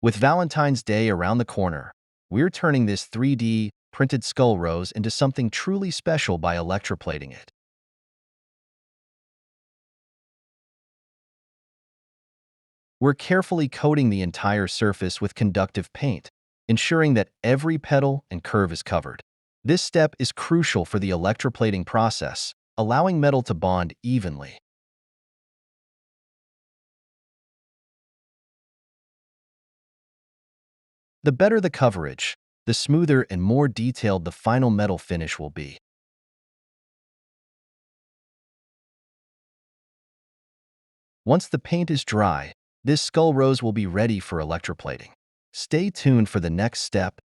With Valentine's Day around the corner, we're turning this 3D printed skull rose into something truly special by electroplating it. We're carefully coating the entire surface with conductive paint, ensuring that every petal and curve is covered. This step is crucial for the electroplating process, allowing metal to bond evenly. The better the coverage, the smoother and more detailed the final metal finish will be. Once the paint is dry, this skull rose will be ready for electroplating. Stay tuned for the next step